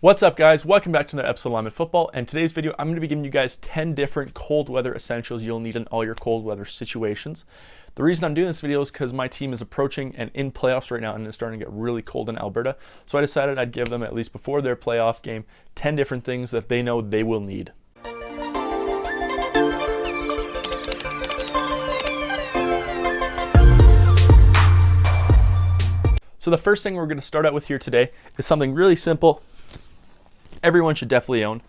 What's up, guys? Welcome back to another episode of Lineman Football, and today's video I'm going to be giving you guys 10 different cold weather essentials you'll need in all your cold weather situations. The reason I'm doing this video is because my team is approaching and in playoffs right now, and it's starting to get really cold in Alberta, so I decided I'd give them, at least before their playoff game, 10 different things that they know they will need. So the first thing we're going to start out with here today is something really simple. Everyone should definitely own,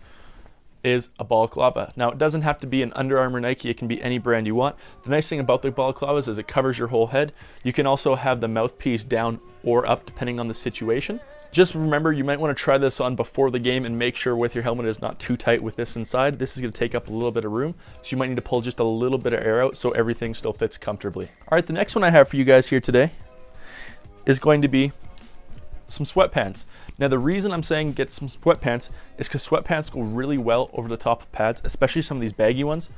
is a balaclava. Now, it doesn't have to be an Under Armour Nike, it can be any brand you want. The nice thing about the balaclavas is it covers your whole head. You can also have the mouthpiece down or up depending on the situation. Just remember, you might want to try this on before the game and make sure with your helmet is not too tight with this inside. This is going to take up a little bit of room, so you might need to pull just a little bit of air out so everything still fits comfortably. All right, the next one I have for you guys here today is going to be some sweatpants. Now, the reason I'm saying get some sweatpants is because sweatpants go really well over the top of pads, especially some of these baggy ones.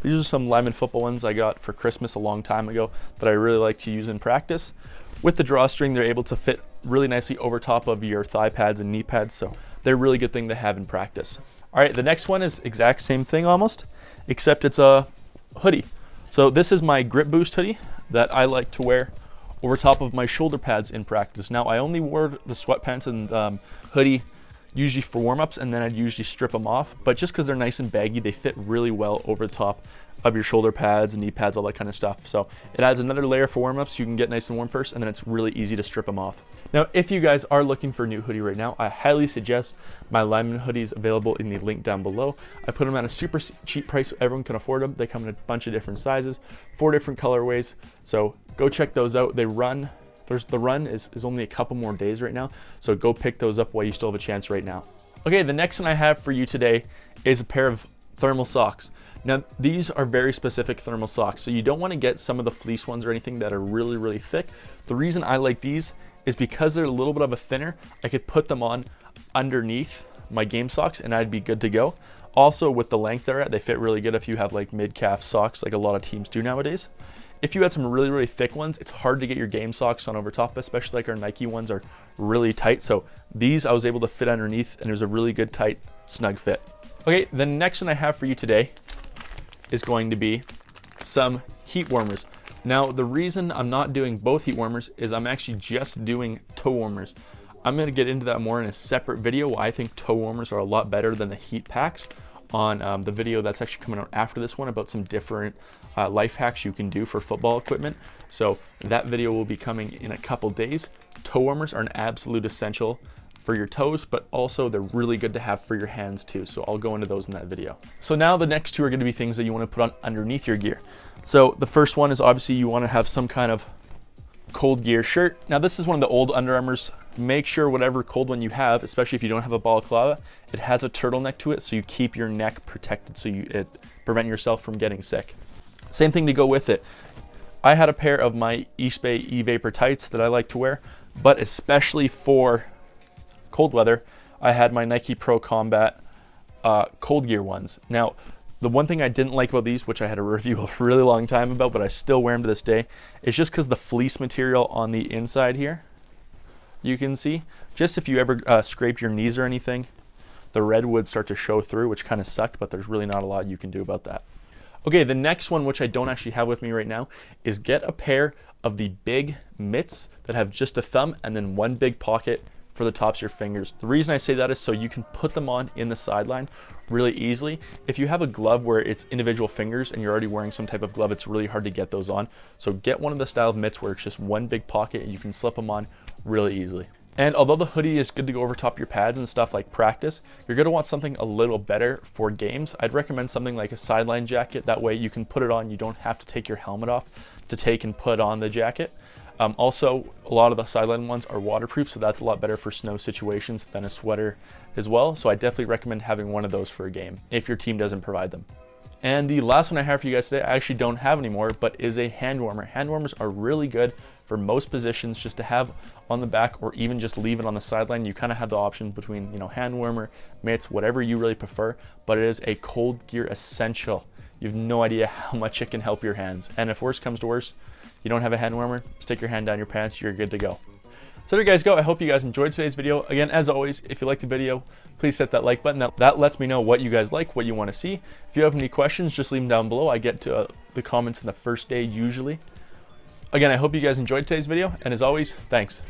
These are some Lineman Football ones I got for Christmas a long time ago that I really like to use in practice. With the drawstring, they're able to fit really nicely over top of your thigh pads and knee pads, so they're a really good thing to have in practice. All right, the next one is exact same thing almost, except it's a hoodie. So this is my Grip Boost hoodie that I like to wear over top of my shoulder pads in practice. Now, I only wore the sweatpants and hoodie usually for warm-ups, and then I'd usually strip them off, but just because they're nice and baggy, they fit really well over the top of your shoulder pads, knee pads, all that kind of stuff. So it adds another layer for warm-ups. You can get nice and warm first, and then it's really easy to strip them off. Now, if you guys are looking for a new hoodie right now, I highly suggest my Lineman hoodies available in the link down below. I put them at a super cheap price so everyone can afford them. They come in a bunch of different sizes, 4 different colorways, so go check those out. They run. The run is only a couple more days right now, so go pick those up while you still have a chance right now. Okay, the next one I have for you today is a pair of thermal socks. Now, these are very specific thermal socks, so you don't want to get some of the fleece ones or anything that are really, really thick. The reason I like these is because they're a little bit of a thinner. I could put them on underneath my game socks and I'd be good to go. Also, with the length they're at, they fit really good if you have like mid-calf socks like a lot of teams do nowadays. If you had some really, really thick ones, it's hard to get your game socks on over top, especially like our Nike ones are really tight. So these I was able to fit underneath, and it was a really good, tight, snug fit. Okay, the next one I have for you today is going to be some heat warmers. Now, the reason I'm not doing both heat warmers is I'm actually just doing toe warmers. I'm going to get into that more in a separate video. I think toe warmers are a lot better than the heat packs on the video that's actually coming out after this one about some different life hacks you can do for football equipment. So that video will be coming in a couple days. Toe warmers are an absolute essential for your toes, but also they're really good to have for your hands too. So I'll go into those in that video. So now the next two are going to be things that you want to put on underneath your gear. So the first one is obviously you want to have some kind of cold gear shirt. Now, this is one of the old Under Armours. Make sure whatever cold one you have, especially if you don't have a balaclava, it has a turtleneck to it, so you keep your neck protected, so it prevent yourself from getting sick. Same thing to go with it. I had a pair of my East Bay E-Vapor tights that I like to wear, but especially for cold weather, I had my Nike Pro Combat cold gear ones. Now, the one thing I didn't like about these, which I had a review a really long time about, but I still wear them to this day, is just because the fleece material on the inside here, you can see, just if you ever scrape your knees or anything, the red would start to show through, which kind of sucked, but there's really not a lot you can do about that. Okay, the next one, which I don't actually have with me right now, is get a pair of the big mitts that have just a thumb and then one big pocket for the tops of your fingers. The reason I say that is so you can put them on in the sideline really easily. If you have a glove where it's individual fingers and you're already wearing some type of glove, it's really hard to get those on. So get one of the style of mitts where it's just one big pocket and you can slip them on really easily. And although the hoodie is good to go over top your pads and stuff like practice, you're going to want something a little better for games. I'd recommend something like a sideline jacket. That way you can put it on. You don't have to take your helmet off to take and put on the jacket. Also, a lot of the sideline ones are waterproof, so that's a lot better for snow situations than a sweater as well. So I definitely recommend having one of those for a game if your team doesn't provide them. And the last one I have for you guys today, I actually don't have anymore, but is a hand warmer. Hand warmers are really good for most positions just to have on the back, or even just leave it on the sideline. You kind of have the option between, hand warmer, mitts, whatever you really prefer, but it is a cold gear essential. You have no idea how much it can help your hands. And if worse comes to worse, you don't have a hand warmer, stick your hand down your pants, you're good to go. So there you guys go. I hope you guys enjoyed today's video. Again, as always, if you like the video, please hit that like button. That lets me know what you guys like, what you want to see. If you have any questions, just leave them down below. I get to the comments in the first day usually. Again, I hope you guys enjoyed today's video, and as always, thanks.